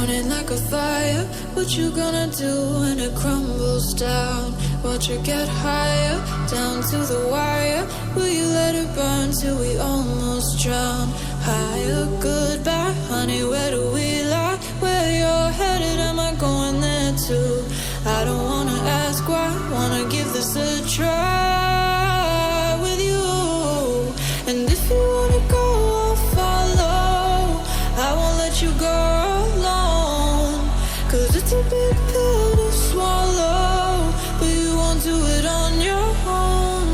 burning like a fire. What you gonna do when it crumbles down? Watch it get higher, down to the wire. Will you let it burn till we almost drown? Higher, goodbye, honey, where do we lie? Where you're headed, am I going there too? I don't wanna ask why, wanna give this a try with you. And if you wanna go, I'll follow. I won't let you go alone, 'cause it's a big pill to swallow, but you won't do it on your own.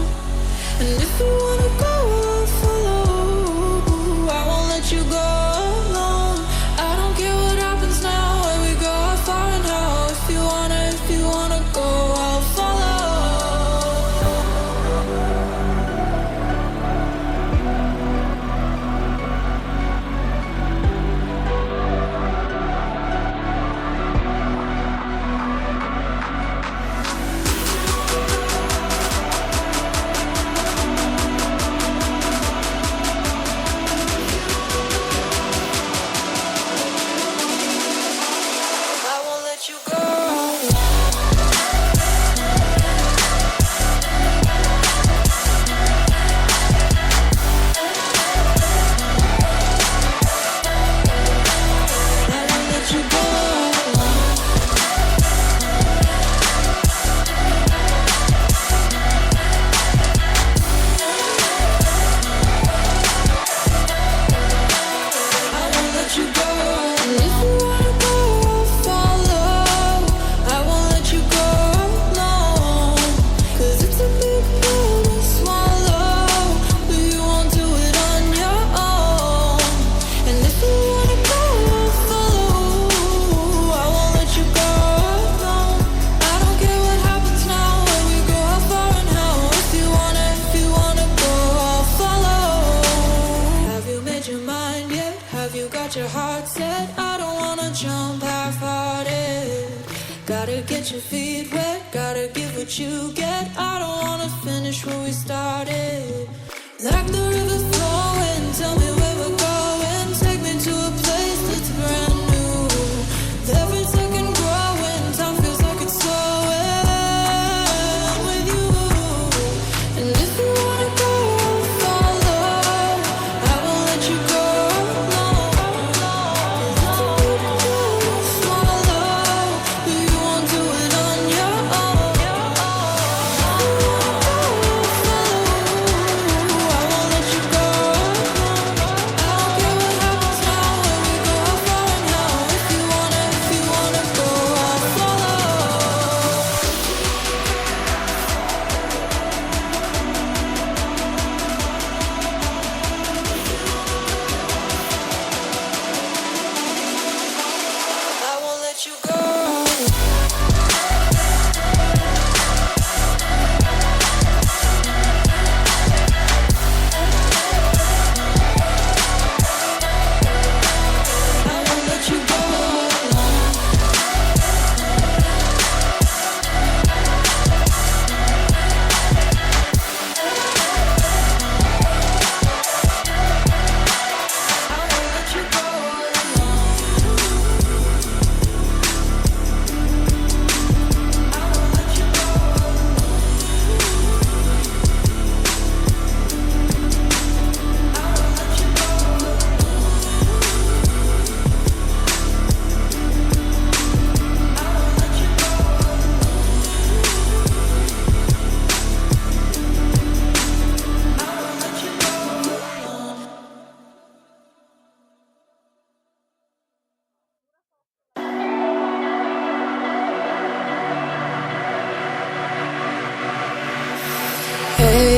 And if you wanna go, I'll follow. I won't let you go alone. I don't care what happens now, where we go, how far and how. If you wanna go, I'll follow. Your heart set, I don't wanna jump half-hearted. Gotta get your feet wet, gotta give what you get. I don't wanna finish what we started. Like the river flowing, tell me where we're going. Take me to a place that's brand new. Every second growing, time feels like it's slowing with you. And if you wanna go, I'll follow. I won't let you go.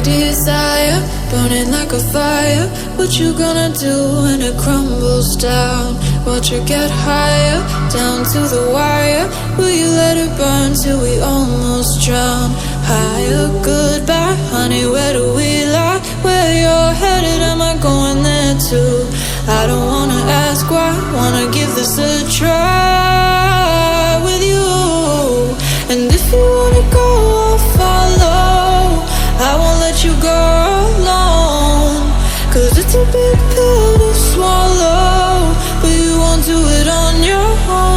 Desire, burning like a fire. What you gonna do when it crumbles down? Watch it get higher, down to the wire. Will you let it burn till we almost drown? Higher, goodbye, honey, where do we lie? Where you're headed, am I going there too? I don't wanna ask why, wanna give this a try with you. And if you wanna go, I'll follow. I won't let you go alone, 'cause it's a big pill to swallow, but you won't do it on your own.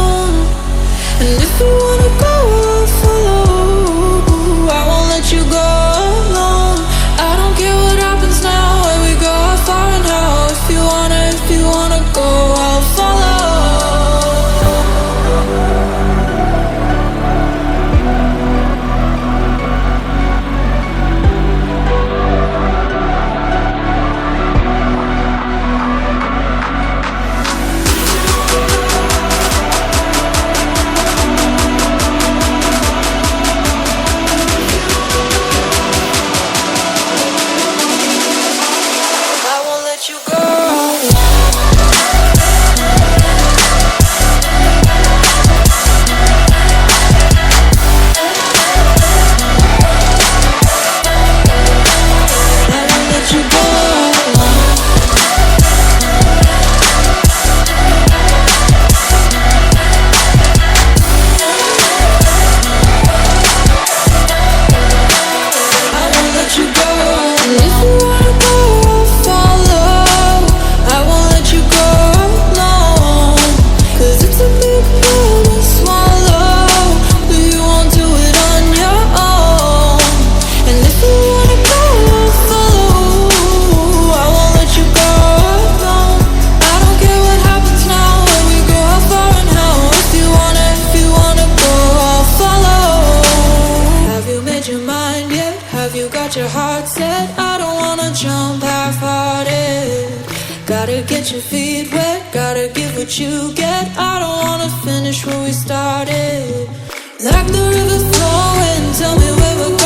Have you got your heart set? I don't wanna jump half-hearted. Gotta get your feet wet, gotta give what you get. I don't wanna finish where we started. Like the river flowing, tell me where we're going.